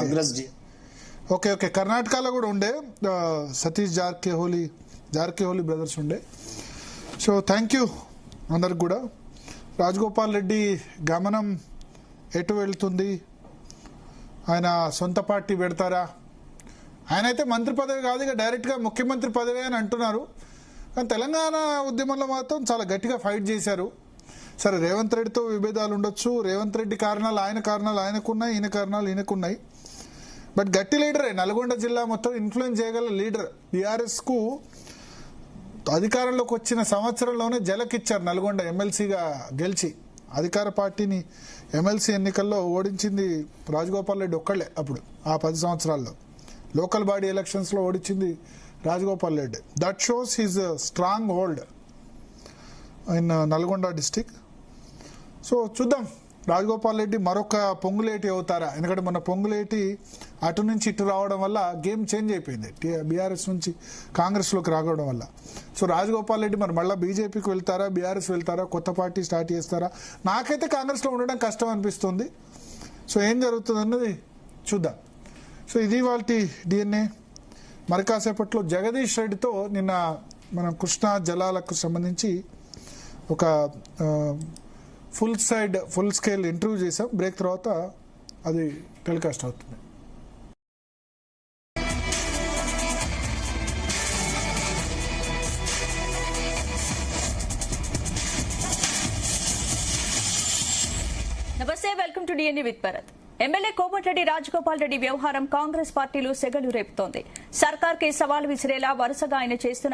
అగ్రస్ D. Okay okay కర్ణాటకలో కూడా ఉండే సతీష్ జార్కేహోలీ బ్రదర్స్ ఉండే. సో థ్యాంక్ యూ అందరికి కూడా. రాజగోపాల్ రెడ్డి గమనం ఎటు వెళ్తుంది? ఆయన సొంత పార్టీ పెడతారా? ఆయన అయితే మంత్రి పదవి కాదు, ఇక డైరెక్ట్గా ముఖ్యమంత్రి పదవి అని అంటున్నారు. కానీ తెలంగాణ ఉద్యమంలో మాత్రం చాలా గట్టిగా ఫైట్ చేశారు. సరే రేవంత్ రెడ్డితో విభేదాలు ఉండొచ్చు, రేవంత్ రెడ్డి కారణాలు ఆయనకున్నాయి, ఈయన కారణాలు ఈయనకున్నాయి. బట్ గట్టి లీడరే, నల్గొండ జిల్లా మొత్తం ఇన్ఫ్లుయెన్స్ చేయగల లీడర్. బీఆర్ఎస్కు అధికారంలోకి వచ్చిన సంవత్సరంలోనే జలకిచ్చారు. నల్గొండ ఎమ్మెల్సీగా గెలిచి అధికార పార్టీని ఎమ్మెల్సీ ఎన్నికల్లో ఓడించింది రాజగోపాల్ రెడ్డి ఒక్కళ్ళే. అప్పుడు ఆ 10 సంవత్సరాల్లో లోకల్ బాడీ ఎలక్షన్స్లో ఓడించింది Rajagopal Reddy. That shows his strong hold in Nalgonda district. So చూద్దాం రాజగోపాల్ రెడ్డి మరొక పొంగులేటి అవుతారా? ఎందుకంటే మన పొంగులేటి అటు నుంచి ఇటు రావడం వల్ల గేమ్ చేంజ్ అయిపోయింది, బీఆర్ఎస్ నుంచి కాంగ్రెస్లోకి రావడం వల్ల. సో రాజగోపాల్ రెడ్డి మరి మళ్ళీ బీజేపీకి వెళ్తారా, బీఆర్ఎస్ వెళ్తారా, కొత్త పార్టీ స్టార్ట్ చేస్తారా? నాకైతే కాంగ్రెస్లో ఉండడం కష్టం అనిపిస్తుంది. సో ఏం జరుగుతుంది అన్నది చూద్దాం. సో ఇది వాళ్ళ డిఎన్ఏ. మరి కాసేపట్లో జగదీష్ రెడ్డితో నిన్న మనం కృష్ణా జలాలకు సంబంధించి ఒక ఫుల్ స్కేల్ ఇంటర్వ్యూ చేసాం. బ్రేక్ తర్వాత అది టెలికాస్ట్ అవుతుంది. నమస్తే, welcome to DNA with Bharat. MLA Komatireddy Rajagopal Reddy వ్యవహారం కాంగ్రెస్ పార్టీలో సెగలు రేపుతోంది. సర్కార్కే సవాల్ విసిరేలా వరుసగా ఆయన చేస్తున్న